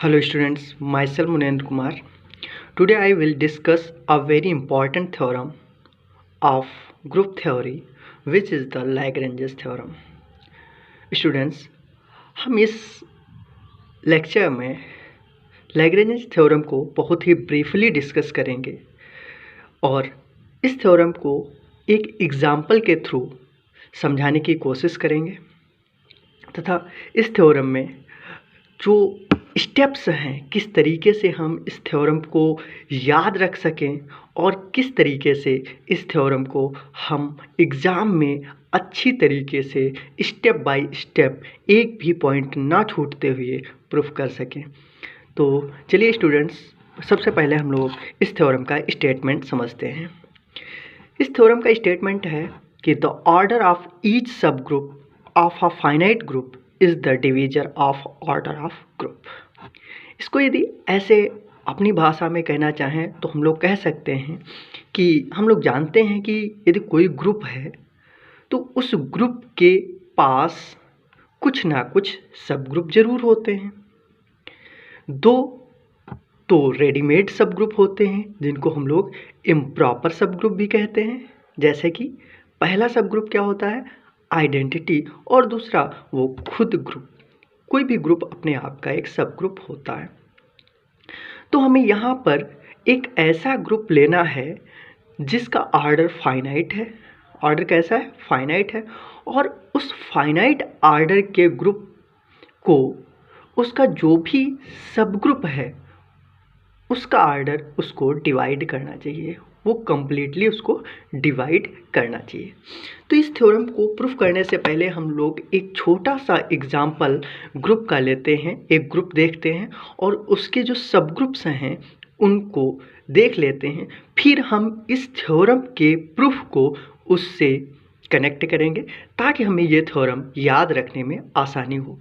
Hello students, myself Munendra Kumar. Today I will discuss a very important theorem of group theory which is the Lagrange's theorem. Students, हम इस lecture में Lagrange's theorem को बहुत ही briefly discuss करेंगे और इस theorem को एक एग्जाम्पल के थ्रू समझाने की कोशिश करेंगे तथा इस थ्योरम में जो स्टेप्स हैं किस तरीके से हम इस थ्योरम को याद रख सकें और किस तरीके से इस थ्योरम को हम एग्ज़ाम में अच्छी तरीके से स्टेप बाय स्टेप एक भी पॉइंट ना छूटते हुए प्रूफ कर सकें। तो चलिए स्टूडेंट्स, सबसे पहले हम लोग इस थ्योरम का स्टेटमेंट समझते हैं। इस थ्योरम का स्टेटमेंट है कि द ऑर्डर ऑफ ईच सब group of a finite group is the divisor of order of group. इसको यदि ऐसे अपनी भाषा में कहना चाहें तो हम लोग कह सकते हैं कि हम लोग जानते हैं कि यदि कोई ग्रुप है तो उस ग्रुप के पास कुछ ना कुछ सब ग्रुप जरूर होते हैं। दो तो रेडीमेड सब ग्रुप होते हैं जिनको हम लोग इम्प्रॉपर सब ग्रुप भी कहते हैं। जैसे कि पहला सब ग्रुप क्या होता है, आइडेंटिटी, और दूसरा वो खुद ग्रुप। कोई भी ग्रुप अपने आप का एक सब ग्रुप होता है। तो हमें यहाँ पर एक ऐसा ग्रुप लेना है जिसका ऑर्डर फाइनाइट है। ऑर्डर कैसा है, फाइनाइट है। और उस फाइनाइट ऑर्डर के ग्रुप को उसका जो भी सब ग्रुप है उसका ऑर्डर उसको डिवाइड करना चाहिए, वो कंप्लीटली उसको डिवाइड करना चाहिए। तो इस थ्योरम को प्रूफ करने से पहले हम लोग एक छोटा सा एग्जाम्पल ग्रुप का लेते हैं, एक ग्रुप देखते हैं और उसके जो सब ग्रुप्स हैं उनको देख लेते हैं। फिर हम इस थ्योरम के प्रूफ को उससे कनेक्ट करेंगे ताकि हमें ये थ्योरम याद रखने में आसानी हो।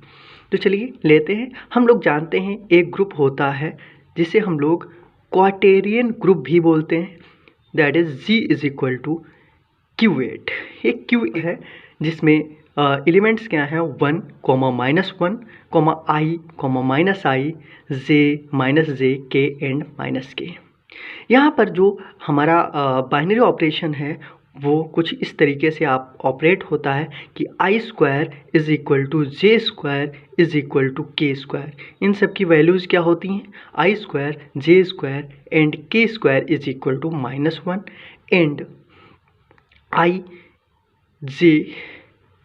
तो चलिए लेते हैं। हम लोग जानते हैं एक ग्रुप होता है जिसे हम लोग क्वाटेरियन ग्रुप भी बोलते हैं, that is G is equal to Q8। एक Q है जिसमें एलिमेंट्स क्या हैं, 1, -1, I, -I, J, K and -K। यहाँ पर जो हमारा बाइनरी ऑपरेशन है वो कुछ इस तरीके से आप ऑपरेट होता है कि I² is equal to J² is equal to K²। इन सब की वैल्यूज़ क्या होती हैं, I² J² and K² is equal to -1 and I J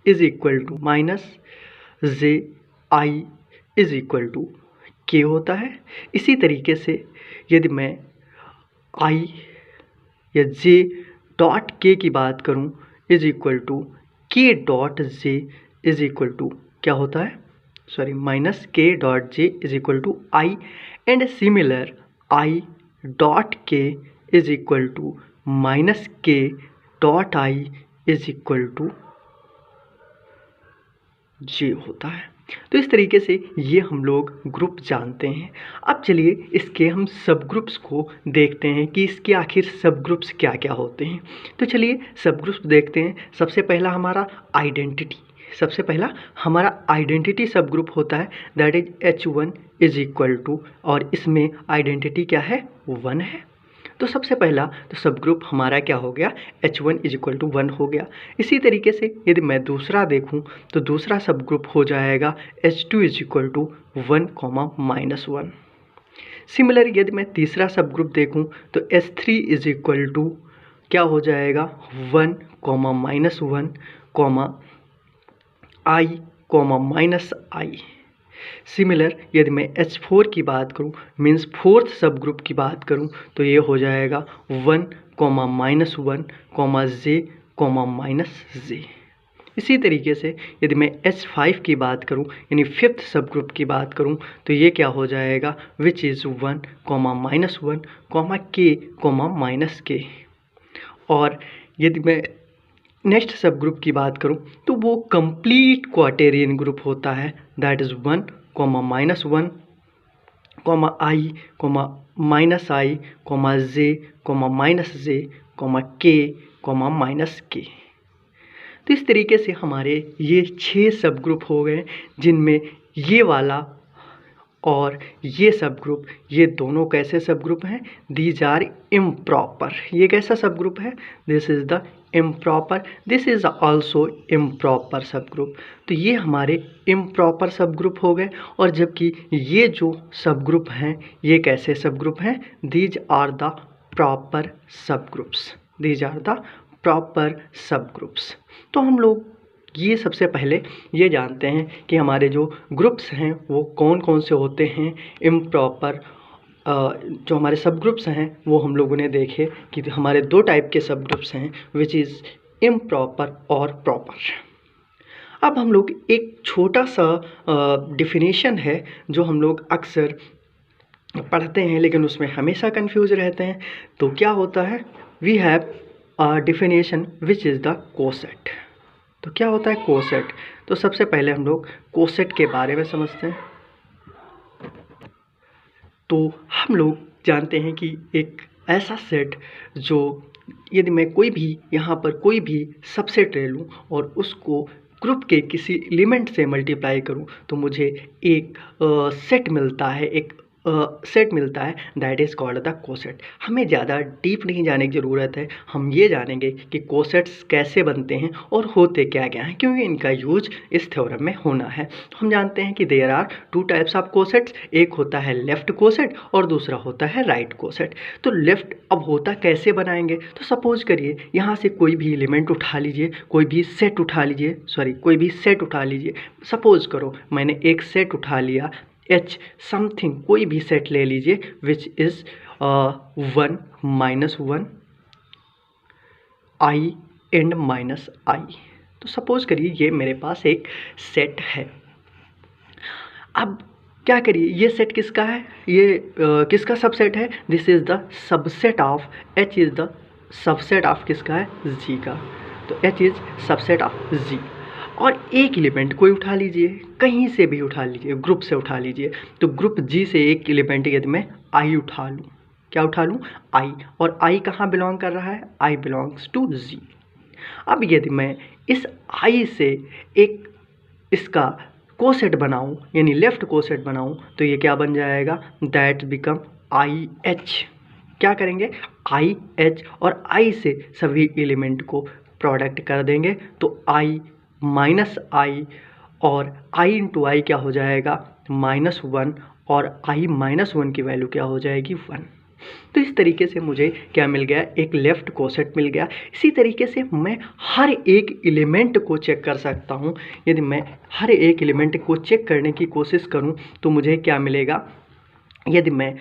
is equal to -J I is equal to K होता है। इसी तरीके से यदि मैं I या J डॉट K की बात करूं is equal to K dot J is equal to क्या होता है, sorry, -K dot J is equal to I and similar I dot K is equal to -K dot I is equal to J होता है। तो इस तरीके से ये हम लोग ग्रुप जानते हैं। अब चलिए इसके हम सब ग्रुप्स को देखते हैं कि इसके आखिर सब ग्रुप्स क्या क्या होते हैं। तो चलिए सब ग्रुप्स देखते हैं। सबसे पहला हमारा आइडेंटिटी सब ग्रुप होता है, that is H1 is equal to, और इसमें आइडेंटिटी क्या है, 1 है। तो सबसे पहला तो सब ग्रुप हमारा क्या हो गया, H1 इज इक्वल टू 1 हो गया। इसी तरीके से यदि मैं दूसरा देखूं तो दूसरा सब ग्रुप हो जाएगा H2 is equal to 1, -1। Similar यदि मैं तीसरा सब ग्रुप देखूं तो H3 इज इक्वल टू क्या हो जाएगा, 1, -1, I, -I। सिमिलर यदि मैं H4 की बात करूं, मीन्स फोर्थ सब ग्रुप की बात करूं, तो ये हो जाएगा 1, -1, J, -J। इसी तरीके से यदि मैं H5 की बात करूं, यानी फिफ्थ सब ग्रुप की बात करूं, तो ये क्या हो जाएगा, विच इज़ 1, -1, K, -K। और यदि मैं नेक्स्ट सब ग्रुप की बात करूं तो वो कंप्लीट क्वाटेरियन ग्रुप होता है, that is 1, -1, I, -I, J, -J, K, -K। तो इस तरीके से हमारे ये 6 सब ग्रुप हो गए जिनमें ये वाला और ये सब ग्रुप, ये दोनों कैसे सब ग्रुप हैं? These are improper. ये कैसा सब ग्रुप है? This is the improper, this is also improper subgroup. तो ये हमारे इम्प्रॉपर सब ग्रुप हो गए। और जबकि ये जो सब ग्रुप हैं ये कैसे सब ग्रुप हैं? These are the proper subgroups, these are the proper subgroups. तो हम लोग ये सबसे पहले ये जानते हैं कि हमारे जो ग्रुप्स हैं वो कौन कौन से होते हैं। इम्प्रॉपर जो हमारे सब ग्रुप्स हैं वो हम लोगों ने देखे कि हमारे दो टाइप के सब ग्रुप्स हैं, विच इज़ इम्प्रॉपर और प्रॉपर। अब हम लोग एक छोटा सा डिफिनेशन है जो हम लोग अक्सर पढ़ते हैं लेकिन उसमें हमेशा कंफ्यूज रहते हैं। तो क्या होता है? We have a definition which is the coset. तो क्या होता है कोसेट? तो सबसे पहले हम लोग कोसेट के बारे में समझते हैं। तो हम लोग जानते हैं कि एक ऐसा सेट जो, यदि मैं कोई भी यहाँ पर कोई भी सबसेट ले लूँ और उसको ग्रुप के किसी एलिमेंट से मल्टीप्लाई करूँ तो मुझे एक सेट मिलता है, एक सेट मिलता है, that is called the coset. हमें ज़्यादा डीप नहीं जाने की ज़रूरत है, हम ये जानेंगे कि कोसेट्स कैसे बनते हैं और होते क्या क्या हैं, क्योंकि इनका यूज इस थ्योरम में होना है। हम जानते हैं कि there are two types of cosets, एक होता है लेफ़्ट कोसेट और दूसरा होता है राइट कोसेट। तो लेफ़्ट अब होता कैसे बनाएंगे? तो सपोज करिए यहाँ से कोई भी एलिमेंट उठा लीजिए, कोई भी सेट उठा लीजिए, कोई भी सेट उठा लीजिए। सपोज करो मैंने एक सेट उठा लिया एच समथिंग, कोई भी सेट ले लीजिए which is 1 -1 i and -i। तो सपोज करिए ये मेरे पास एक सेट है। अब क्या करिए, ये सेट किसका है? ये किसका सबसेट है? This is the subset of, H is the subset of किसका है? जी का। तो एच इज़ सबसेट ऑफ जी। और एक एलिमेंट कोई उठा लीजिए, कहीं से भी उठा लीजिए, ग्रुप से उठा लीजिए। तो ग्रुप जी से एक एलिमेंट यदि मैं आई उठा लूँ, क्या उठा लूँ? आई। और आई कहाँ बिलोंग कर रहा है? आई बिलोंग्स टू जी। अब यदि मैं इस आई से एक इसका कोसेट बनाऊँ, यानी लेफ़्ट कोसेट बनाऊँ, तो ये क्या बन जाएगा? That become I H. क्या करेंगे? आई एच, और आई से सभी एलिमेंट को प्रोडक्ट कर देंगे तो आई माइनस आई, और आई इंटू आई क्या हो जाएगा? -1, और आई -1 की वैल्यू क्या हो जाएगी? 1। तो इस तरीके से मुझे क्या मिल गया? एक लेफ़्ट कोसेट मिल गया। इसी तरीके से मैं हर एक एलिमेंट को चेक कर सकता हूँ। यदि मैं हर एक एलिमेंट को चेक करने की कोशिश करूँ तो मुझे क्या मिलेगा? यदि मैं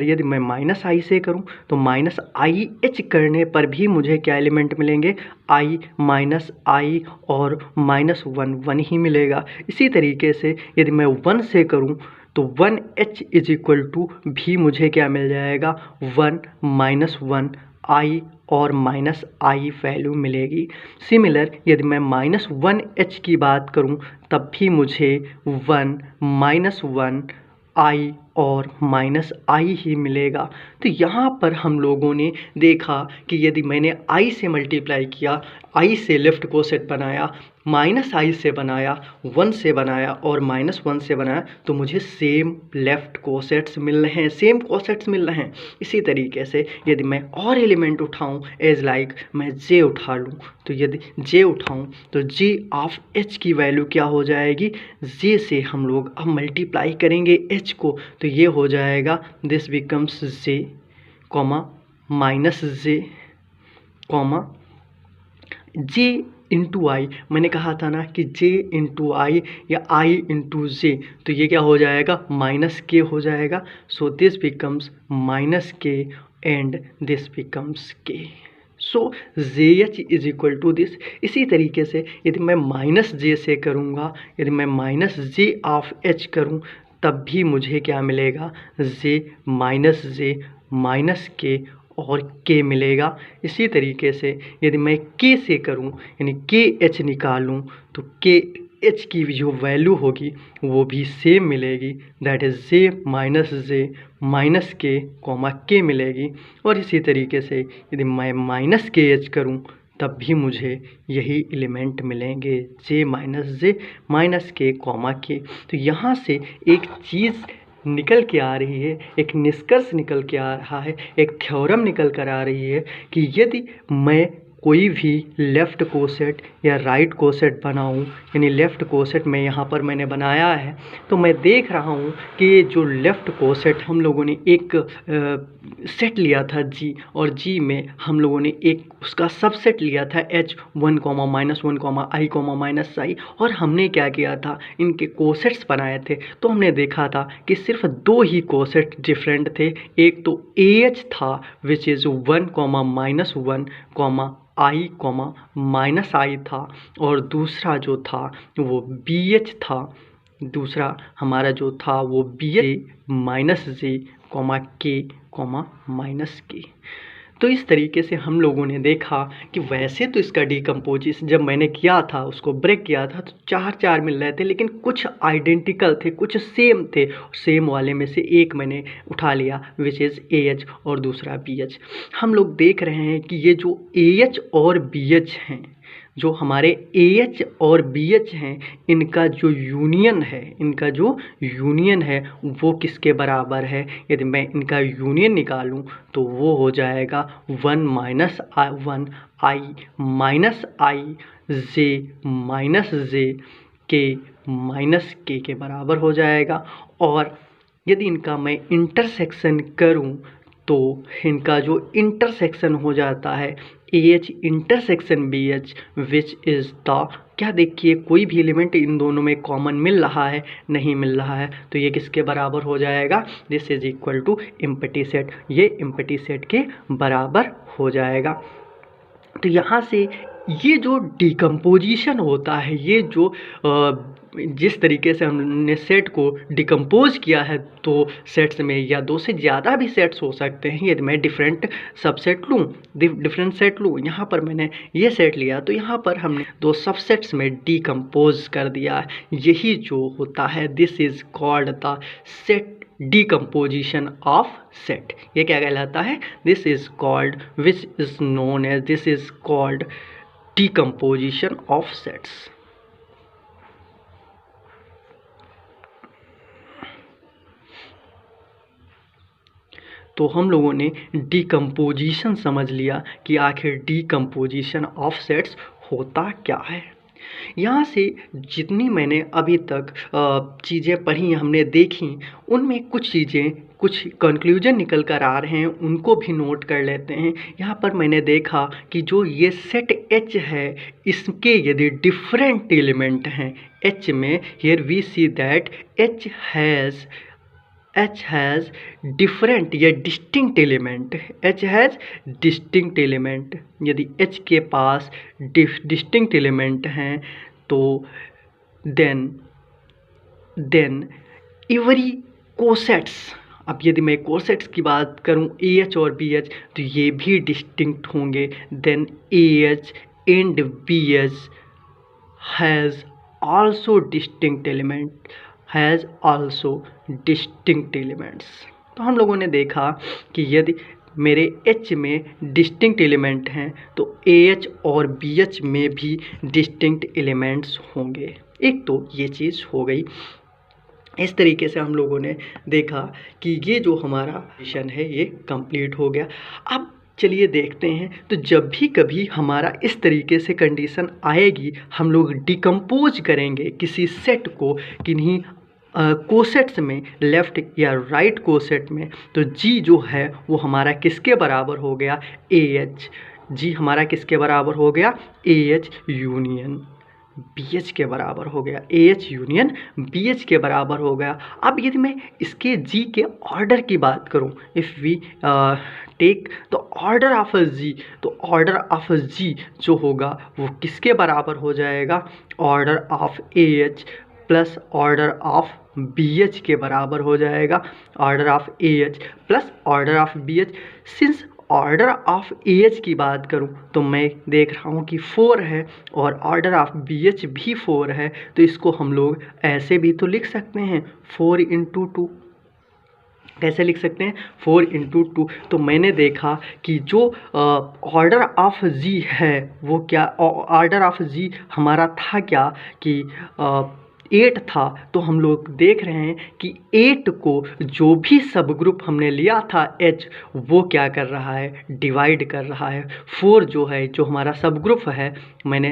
यदि मैं -i से करूं तो -i-h करने पर भी मुझे क्या एलिमेंट मिलेंगे? i -i और -1 ही मिलेगा। इसी तरीके से यदि मैं 1 से करूं तो 1h इज इक्वल टू भी मुझे क्या मिल जाएगा? 1 -1 i और -i वैल्यू मिलेगी। सिमिलर यदि मैं -1h की बात करूं तब भी मुझे 1 -1 i और -i ही मिलेगा। तो यहाँ पर हम लोगों ने देखा कि यदि मैंने i से मल्टीप्लाई किया, i से लेफ़्ट कोसेट बनाया, -i से बनाया, 1 से बनाया और -1 से बनाया, तो मुझे सेम लेफ़्ट कोसेट्स मिल रहे हैं, सेम कोसेट्स मिल रहे हैं। इसी तरीके से यदि मैं और एलिमेंट उठाऊँ, एज लाइक मैं j उठा लूँ, तो यदि j उठाऊँ तो j ऑफ h की वैल्यू क्या हो जाएगी? j से हम लोग अब मल्टीप्लाई करेंगे h को, तो ये हो जाएगा this becomes j, -j, j into i. मैंने कहा था ना कि j इंटू आई या i इंटू j, तो ये क्या हो जाएगा? -k हो जाएगा। So this becomes -k and this becomes k। So JH is equal to this. इसी तरीके से यदि मैं -j से करूँगा, यदि मैं -j ऑफ h करूँ तब भी मुझे क्या मिलेगा? j -k और k मिलेगा। इसी तरीके से यदि मैं k से करूं, यानी KH निकालूं, तो KH की जो वैल्यू होगी वो भी सेम मिलेगी, that is j -k, k मिलेगी। और इसी तरीके से यदि मैं -KH करूं तब भी मुझे यही एलिमेंट मिलेंगे, जे माइनस के कॉमा के। तो यहाँ से एक चीज़ निकल के आ रही है, एक निष्कर्ष निकल के आ रहा है, एक थ्योरम निकल कर आ रही है कि यदि मैं कोई भी लेफ़्ट कोसेट या राइट कोसेट बनाऊं, यानी लेफ़्ट कोसेट में यहाँ पर मैंने बनाया है, तो मैं देख रहा हूँ कि जो लेफ़्ट कोसेट हम लोगों ने एक सेट लिया था जी, और जी में हम लोगों ने एक उसका सबसेट लिया था H 1, -1, I, और हमने क्या किया था, इनके कोसेट्स बनाए थे। तो हमने देखा था कि सिर्फ दो ही कोसेट डिफरेंट थे। एक तो AH था विच इज़ 1, -1, I, -I था, और दूसरा जो था वो BH था। दूसरा हमारा जो था वो BH -J, K, तो इस तरीके से हम लोगों ने देखा कि वैसे तो इसका डिकम्पोजिशन जब मैंने किया था, उसको ब्रेक किया था, तो 4 मिल रहे थे, लेकिन कुछ आइडेंटिकल थे, कुछ सेम थे। सेम वाले में से एक मैंने उठा लिया विच इज़ AH और दूसरा BH। हम लोग देख रहे हैं कि ये जो AH और BH हैं, जो हमारे AH और BH हैं, इनका जो यूनियन है वो किसके बराबर है। यदि मैं इनका यूनियन निकालूं तो वो हो जाएगा 1 I -J के बराबर हो जाएगा। और यदि इनका मैं इंटरसेक्शन करूं तो इनका जो इंटरसेक्शन हो जाता है AH intersection BH which is the, क्या देखिए कोई भी एलिमेंट इन दोनों में कॉमन मिल रहा है, नहीं मिल रहा है, तो ये किसके बराबर हो जाएगा, this is equal to empty set, ये एम्प्टी सेट के बराबर हो जाएगा। तो यहाँ से ये जो डिकम्पोजिशन होता है, ये जो जिस तरीके से हमने सेट को डिकम्पोज किया है दो सेट्स में, या दो से ज़्यादा भी सेट्स हो सकते हैं, यदि मैं डिफरेंट सबसेट लूँ, डिफरेंट सेट लूँ, यहाँ पर मैंने ये सेट लिया तो यहाँ पर हमने दो सबसेट्स में डिकम्पोज कर दिया है। यही जो होता है this is called the set decomposition of set. ये क्या कहलाता है, this is called which is known as, this is called decomposition of sets. तो हम लोगों ने डिकम्पोजिशन समझ लिया कि आखिर डिकम्पोजिशन ऑफ सेट्स होता क्या है। यहाँ से जितनी मैंने अभी तक चीज़ें पढ़ी, हमने देखी, उनमें कुछ चीज़ें, कुछ कंक्लूजन निकल कर आ रहे हैं, उनको भी नोट कर लेते हैं। यहाँ पर मैंने देखा कि जो ये सेट H है, इसके यदि डिफरेंट एलिमेंट हैं H में, here we see that H has different या distinct element, H has distinct element. यदि H के पास डिस्टिंक्ट एलिमेंट हैं तो देन एवरी कोसेट्स, अब यदि मैं कोसेट्स की बात करूं AH और BH, तो ये भी डिस्टिंक्ट होंगे। Then AH and BH has also distinct elements. तो हम लोगों ने देखा कि यदि मेरे H में डिस्टिंक्ट एलिमेंट हैं तो AH और BH में भी डिस्टिंक्ट एलिमेंट्स होंगे। एक तो ये चीज़ हो गई। इस तरीके से हम लोगों ने देखा कि ये जो हमारा मिशन है ये कंप्लीट हो गया। अब चलिए देखते हैं, तो जब भी कभी हमारा इस तरीके से कंडीशन आएगी, हम लोग डिकम्पोज करेंगे किसी सेट को किन्हीं कोसेट्स में, लेफ़्ट या राइट कोसेट में, तो जी जो है वो हमारा किसके बराबर हो गया, AH। जी हमारा किसके बराबर हो गया, AH यूनियन BH के बराबर हो गया, AH यूनियन BH के बराबर हो गया। अब यदि मैं इसके G के ऑर्डर की बात करूं, if we take the order of G, तो ऑर्डर ऑफ G जो होगा वो किसके बराबर हो जाएगा, order of AH plus order of BH के बराबर हो जाएगा, order of AH plus order of BH। Since order of AH की बात करूं तो मैं देख रहा हूं कि 4 है और ऑर्डर ऑफ BH भी 4 है, तो इसको हम लोग ऐसे भी तो लिख सकते हैं 4 × 2, कैसे लिख सकते हैं 4 इंटू 2। तो मैंने देखा कि जो ऑर्डर ऑफ जी है वो क्या, ऑर्डर ऑफ जी हमारा था क्या कि 8 था। तो हम लोग देख रहे हैं कि 8 को जो भी सब ग्रुप हमने लिया था H, वो क्या कर रहा है, डिवाइड कर रहा है। 4 जो है, जो हमारा सब ग्रुप है, मैंने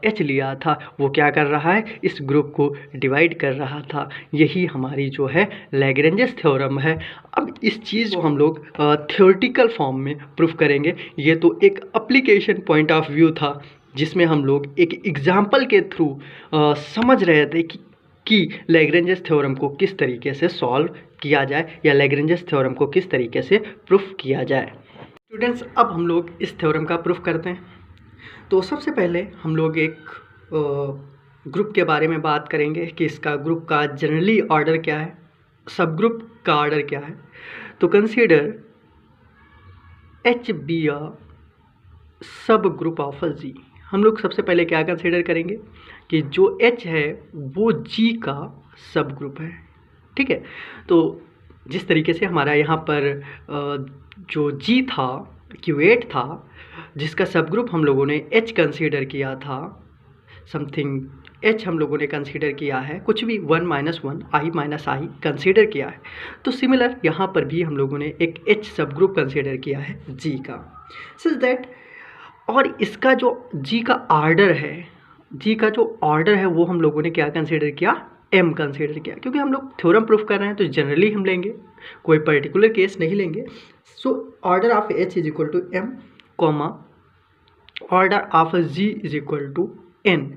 H लिया था, वो क्या कर रहा है, इस ग्रुप को डिवाइड कर रहा था। यही हमारी जो है लैग्रेंजेस थ्योरम है। अब इस चीज़ को हम लोग थ्योरेटिकल फॉर्म में प्रूफ करेंगे। ये तो एक एप्लीकेशन पॉइंट ऑफ व्यू था जिसमें हम लोग एक एग्जाम्पल के थ्रू समझ रहे थे कि लैग्रेंजेस थ्योरम को किस तरीके से सॉल्व किया जाए या लैग्रेंजेस थ्योरम को किस तरीके से प्रूफ किया जाए। स्टूडेंट्स, अब हम लोग इस थ्योरम का प्रूफ करते हैं। तो सबसे पहले हम लोग एक ग्रुप के बारे में बात करेंगे कि इसका ग्रुप का जनरली ऑर्डर क्या है, सब ग्रुप का ऑर्डर क्या है। तो कंसीडर H बी अ सब ग्रुप ऑफ अ जी। हम लोग सबसे पहले क्या कंसीडर करेंगे कि जो H है वो G का सब ग्रुप है। ठीक है, तो जिस तरीके से हमारा यहाँ पर जो G था, Q8 था, जिसका सब ग्रुप हम लोगों ने H कंसीडर किया था, समथिंग H हम लोगों ने कंसीडर किया है, कुछ भी 1 -1 I - I कंसीडर किया है। तो सिमिलर यहाँ पर भी हम लोगों ने एक H सब ग्रुप कंसीडर किया है G का, सच दैट, और इसका जो G का ऑर्डर है, G का जो ऑर्डर है वो हम लोगों ने क्या कंसीडर किया, M कंसीडर किया, क्योंकि हम लोग थ्योरम प्रूफ कर रहे हैं तो जनरली हम लेंगे, कोई पर्टिकुलर केस नहीं लेंगे। So order of H is equal to M, comma order of G is equal to N।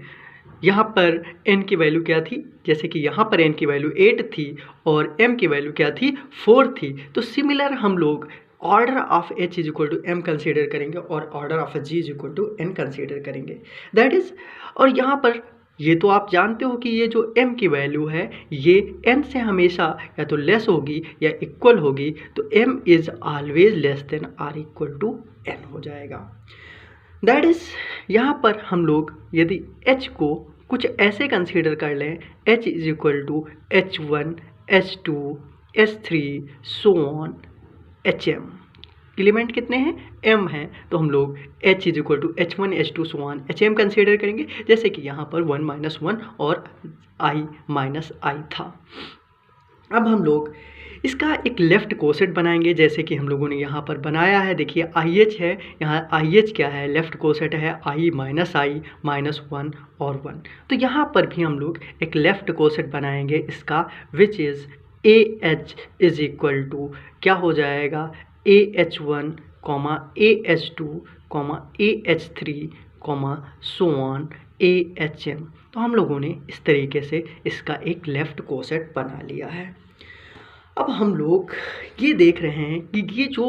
यहाँ पर n की वैल्यू क्या थी, जैसे कि यहाँ पर n की वैल्यू 8 थी और m की वैल्यू क्या थी, 4 थी। तो सिमिलर हम लोग order of H is equal to M consider करेंगे और order of G is equal to N consider करेंगे, दैट इज। और यहाँ पर ये तो आप जानते हो कि ये जो m की वैल्यू है ये n से हमेशा या तो लेस होगी या इक्वल होगी, तो m is always less than or equal to n हो जाएगा, दैट इज। यहाँ पर हम लोग यदि H को कुछ ऐसे कंसीडर कर लें, H is equal to H1 H2 H3 so on HM, element कितने हैं, M हैं, तो हम लोग H is equal to H1 H2 so on HM consider करेंगे, जैसे कि यहाँ पर 1 - 1 और I - I था। अब हम लोग इसका एक लेफ्ट कोसेट बनाएंगे, जैसे कि हम लोगों ने यहाँ पर बनाया है। देखिए IH है, यहाँ IH क्या है, लेफ्ट कोसेट है I -1 और 1। तो यहाँ पर भी हम लोग एक लेफ्ट कोसेट बनाएंगे इसका, which is AH is equal to क्या हो जाएगा, AH1, AH2, AH3, so on AHM। तो हम लोगों ने इस तरीके से इसका एक लेफ्ट कोसेट बना लिया है। अब हम लोग ये देख रहे हैं कि ये जो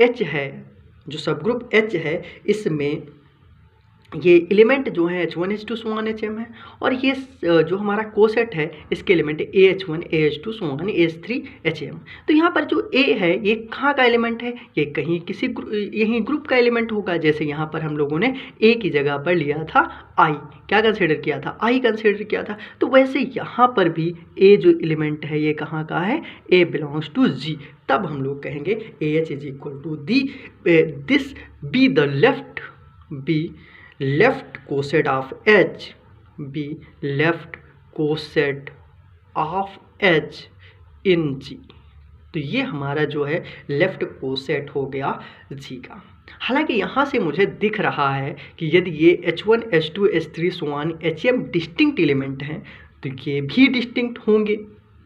H है, जो सब ग्रुप H है, इसमें ये एलिमेंट जो है H1 H2 so on HM है, और ये जो हमारा कोसेट है इसके element AH1 AH2 so on AH3 HM। तो यहाँ पर जो A है ये कहाँ का एलिमेंट है, ये कहीं किसी यही ग्रुप का एलिमेंट होगा। जैसे यहाँ पर हम लोगों ने A की जगह पर लिया था I, क्या कंसिडर किया था, I कंसिडर किया था। तो वैसे यहाँ पर भी A जो एलिमेंट है ये कहाँ का है, A बिलोंग्स टू G। तब हम लोग कहेंगे AH is equal to this be the left coset of H, be left coset of H in G। तो ये हमारा जो है लेफ्ट कोसेट हो गया G का। हालांकि यहाँ से मुझे दिख रहा है कि यदि ये H1 H2 H3 so on HM distinct element हैं तो ये भी डिस्टिंक्ट होंगे,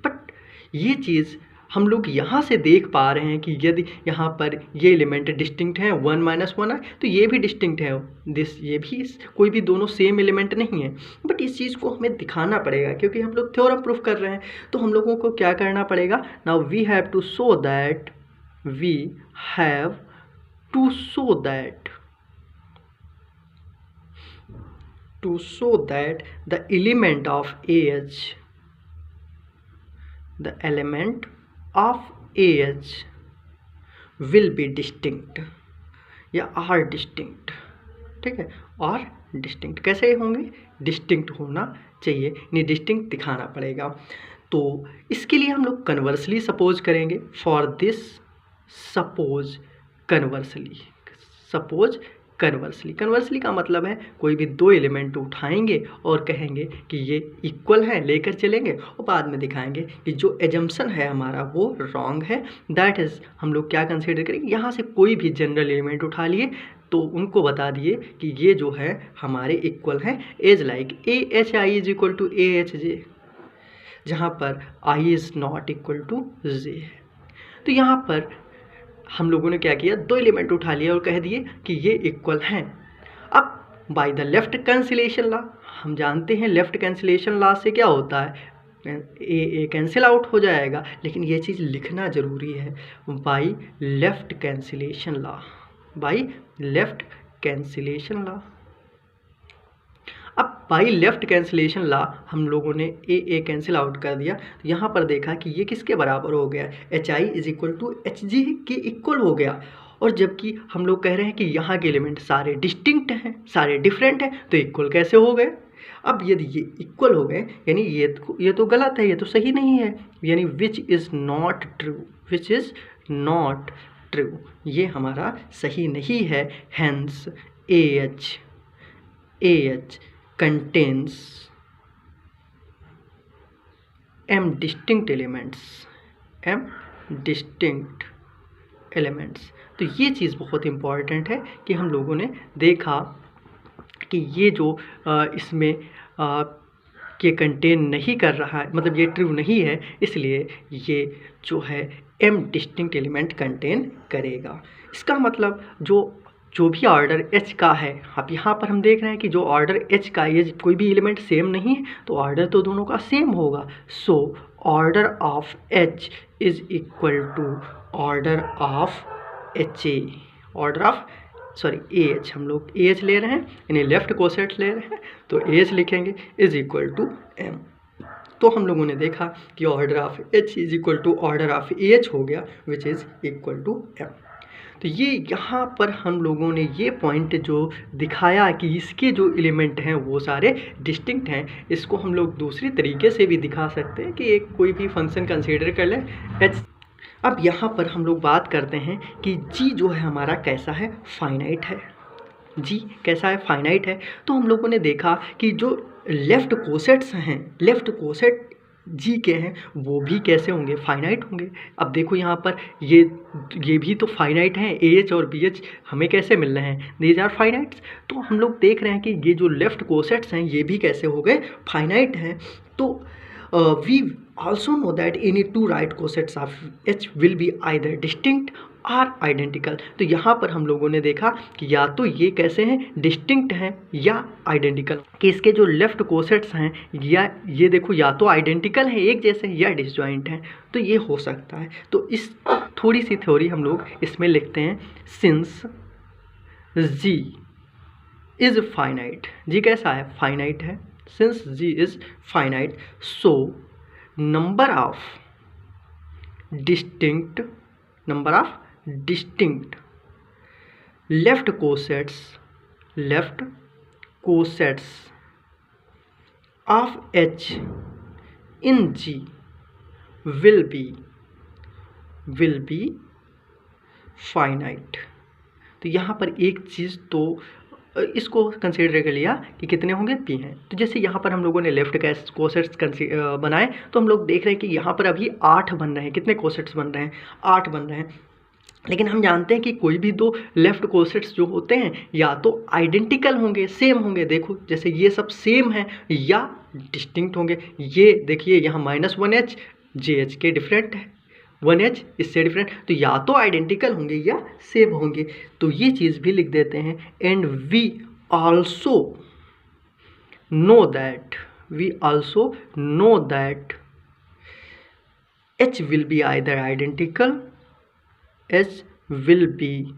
बट ये चीज़ हम लोग यहाँ से देख पा रहे हैं कि यदि यहाँ पर ये एलिमेंट डिस्टिंक्ट हैं 1 - 1 है तो ये भी डिस्टिंक्ट है, ये भी, कोई भी दोनों सेम एलिमेंट नहीं है। बट इस चीज़ को हमें दिखाना पड़ेगा क्योंकि हम लोग थ्योरम प्रूफ कर रहे हैं। तो हम लोगों को क्या करना पड़ेगा, now we have to show that the element of AH will be distinct या आर डिस्टिंक्ट, ठीक है। और डिस्टिंक्ट कैसे होंगे, डिस्टिंक्ट होना चाहिए, नहीं डिस्टिंक्ट दिखाना पड़ेगा। तो इसके लिए हम लोग कन्वर्सली सपोज करेंगे। फॉर दिस सपोज कन्वर्सली का मतलब है कोई भी दो एलिमेंट उठाएंगे और कहेंगे कि ये इक्वल है, लेकर चलेंगे और बाद में दिखाएंगे कि जो एजम्पशन है हमारा वो रॉन्ग है। दैट इज़ हम लोग क्या कंसीडर करेंगे, यहाँ से कोई भी जनरल एलिमेंट उठा लिए तो उनको बता दिए कि ये जो है हमारे इक्वल हैं। As like A H I is equal to A H J, जहाँ पर I is not equal to J. तो यहाँ पर हम लोगों ने क्या किया, दो एलिमेंट उठा लिया और कह दिए कि ये इक्वल हैं। अब by the left cancellation law, हम जानते हैं लेफ्ट कैंसिलेशन लॉ से क्या होता है, ए कैंसिल आउट हो जाएगा, लेकिन ये चीज़ लिखना ज़रूरी है। By left cancellation law. अब बाई लेफ्ट कैंसिलेशन लॉ हम लोगों ने ए कैंसिल आउट कर दिया, तो यहाँ पर देखा कि ये किसके बराबर हो गया, H I is equal to H G के इक्वल हो गया। और जबकि हम लोग कह रहे हैं कि यहाँ के एलिमेंट सारे डिस्टिंक्ट हैं, सारे डिफरेंट हैं, तो इक्वल कैसे हो गए। अब यदि ये इक्वल हो गए यानी ये तो गलत है, ये तो सही नहीं है, यानी विच इज़ नॉट ट्रू, ये हमारा सही नहीं है। Hence A H contains m distinct elements। तो ये चीज़ बहुत इम्पॉर्टेंट है कि हम लोगों ने देखा कि ये जो इसमें के कंटेन नहीं कर रहा है, मतलब ये ट्रू नहीं है, इसलिए ये जो है m डिस्टिंक्ट एलिमेंट कंटेन करेगा। इसका मतलब जो भी ऑर्डर h का है, अब यहाँ पर हम देख रहे हैं कि जो ऑर्डर h का ये कोई भी एलिमेंट सेम नहीं है, तो ऑर्डर तो दोनों का सेम होगा। So order of h is equal to order of AH। हम लोग AH ले रहे हैं यानी लेफ्ट कोसेट ले रहे हैं, तो AH लिखेंगे इज इक्वल टू m। तो हम लोगों ने देखा कि order of h is equal to order of AH हो गया, which is equal to m। तो ये यहाँ पर हम लोगों ने ये पॉइंट जो दिखाया कि इसके जो एलिमेंट हैं वो सारे डिस्टिंक्ट हैं। इसको हम लोग दूसरी तरीके से भी दिखा सकते हैं कि एक कोई भी फंक्शन कंसीडर कर लें h। अब यहाँ पर हम लोग बात करते हैं कि g जो है हमारा कैसा है, फाइनाइट है। g कैसा है, फाइनाइट है। तो हम लोगों ने देखा कि जो लेफ़्ट कोसेट्स हैं, लेफ़्ट कोसेट जी के हैं, वो भी कैसे होंगे, फाइनाइट होंगे। अब देखो यहाँ पर ये भी तो फाइनाइट हैं, AH और BH हमें कैसे मिल रहे हैं, दीज आर फाइनाइट्स। तो हम लोग देख रहे हैं कि ये जो लेफ़्ट कोसेट्स हैं ये भी कैसे हो गए, फाइनाइट हैं। तो we also know that any two right cosets of H will be either distinct or identical। तो यहाँ पर हम लोगों ने देखा कि या तो ये कैसे हैं, डिस्टिंक्ट हैं या आइडेंटिकल, कि इसके जो लेफ्ट कोसेट्स हैं या ये देखो या तो आइडेंटिकल हैं एक जैसे या डिसजॉइंट हैं, तो ये हो सकता है। तो इस थोड़ी सी थ्योरी हम लोग इसमें लिखते हैं। Since G is finite, G कैसा है, फाइनाइट है। Since G is finite, so number of distinct left cosets of H in G will be finite। तो यहाँ पर एक चीज़ तो इसको कंसीडर कर लिया कि कितने होंगे, p हैं। तो जैसे यहाँ पर हम लोगों ने लेफ्ट कोसेट्स बनाए, तो हम लोग देख रहे हैं कि यहाँ पर अभी 8 बन रहे हैं। कितने कोसेट्स बन रहे हैं, 8 बन रहे हैं। लेकिन हम जानते हैं कि कोई भी दो लेफ्ट कोसेट्स जो होते हैं या तो आइडेंटिकल होंगे, सेम होंगे। देखो जैसे ये सब सेम है या डिस्टिंक्ट होंगे। ये देखिए यहाँ -1H JH के डिफरेंट है, 1H इससे डिफरेंट, तो या तो आइडेंटिकल होंगे या सेम होंगे। तो ये चीज़ भी लिख देते हैं। And we also know that H will be either identical, H will be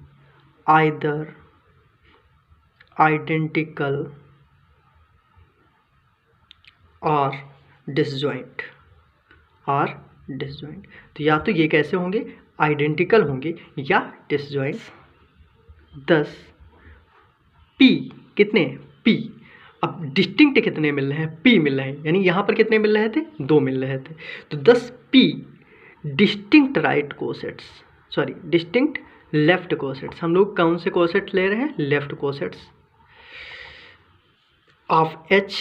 either identical or disjoint। तो या तो ये कैसे होंगे, आइडेंटिकल होंगे या डिसजॉइंट। 10 P कितने, P अब डिस्टिंक्ट कितने मिल रहे हैं, p मिल रहे हैं, यानी यहाँ पर कितने मिल रहे थे, 2 मिल रहे थे। तो 10p distinct right cosets, sorry distinct left cosets, हम लोग कौन से कोसेट्स ले रहे हैं, left cosets of H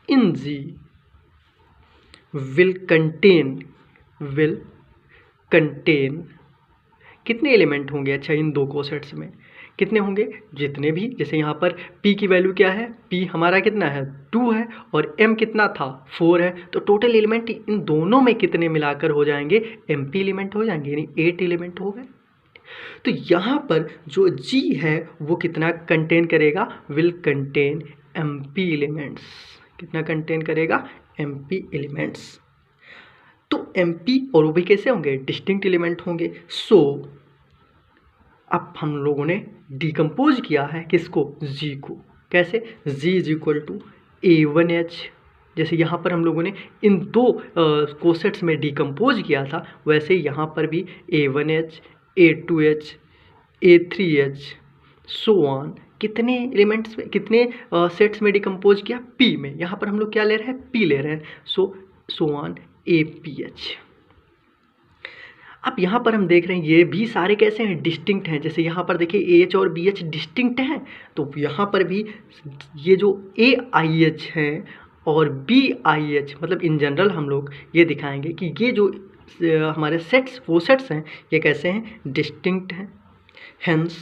in G will contain कितने एलिमेंट होंगे, अच्छा इन 2 कोसेट्स में कितने होंगे, जितने भी, जैसे यहाँ पर p की वैल्यू क्या है, p हमारा कितना है 2 है और m कितना था 4 है, तो टोटल एलिमेंट इन दोनों में कितने मिलाकर हो जाएंगे, mp एलिमेंट हो जाएंगे, यानी 8 एलिमेंट हो गए। तो यहाँ पर जो G है वो कितना कंटेन करेगा, विल कंटेन mp एलिमेंट्स, कितना कंटेन करेगा, mp एलिमेंट्स। तो mp और वो भी कैसे होंगे, डिस्टिंक्ट एलिमेंट होंगे। सो अब हम लोगों ने डिकम्पोज किया है किसको, G को, कैसे, G is equal to A1H, जैसे यहाँ पर हम लोगों ने इन 2 कोसेट्स में डिकम्पोज किया था, वैसे यहाँ पर भी A1H, A2H, A3H so on, कितने एलिमेंट्स में, कितने सेट्स में डिकम्पोज किया, P में, यहाँ पर हम लोग क्या ले रहे हैं, P ले रहे हैं, सो ऑन APH। अब यहाँ पर हम देख रहे हैं ये भी सारे कैसे हैं, डिस्टिंक्ट हैं, जैसे यहाँ पर देखिए AH और BH डिस्टिंक्ट हैं, तो यहाँ पर भी ये जो AIH है और BIH, मतलब इन जनरल हम लोग ये दिखाएंगे कि ये जो हमारे सेट्स, वो सेट्स हैं, ये कैसे हैं, डिस्टिंक्ट हैं। हेंस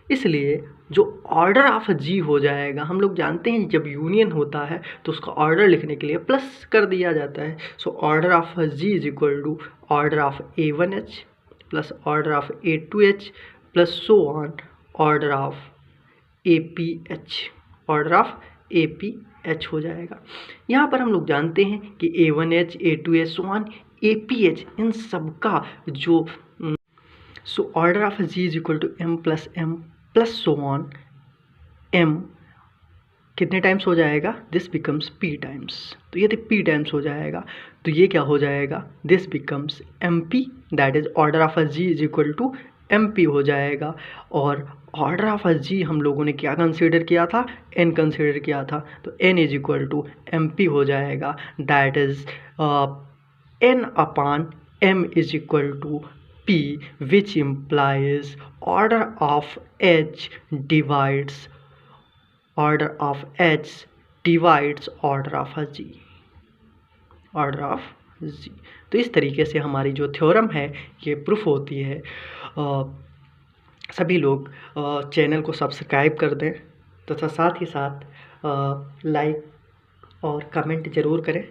इसलिए जो ऑर्डर ऑफ G हो जाएगा, हम लोग जानते हैं जब यूनियन होता है तो उसका ऑर्डर लिखने के लिए प्लस कर दिया जाता है। So order of G is equal to order of A1H plus order of A2H plus so on order of APH, order of APH हो जाएगा। यहाँ पर हम लोग जानते हैं कि A1H, A2H so on APH, इन सब का जो so order of G is equal to M plus so on M कितने टाइम्स हो जाएगा, दिस बिकम्स P टाइम्स, तो ये P टाइम्स हो जाएगा, तो ये क्या हो जाएगा, this becomes MP, that is order of G is equal to MP हो जाएगा। और ऑर्डर ऑफ G हम लोगों ने क्या कंसीडर किया था, N कंसीडर किया था, तो N is equal to MP हो जाएगा, that is N upon M is equal to P, which implies order of H divides order of G, order of G। तो इस तरीके से हमारी जो थ्योरम है ये प्रूफ होती है। सभी लोग चैनल को सब्सक्राइब कर दें तथा साथ ही साथ लाइक और कमेंट ज़रूर करें।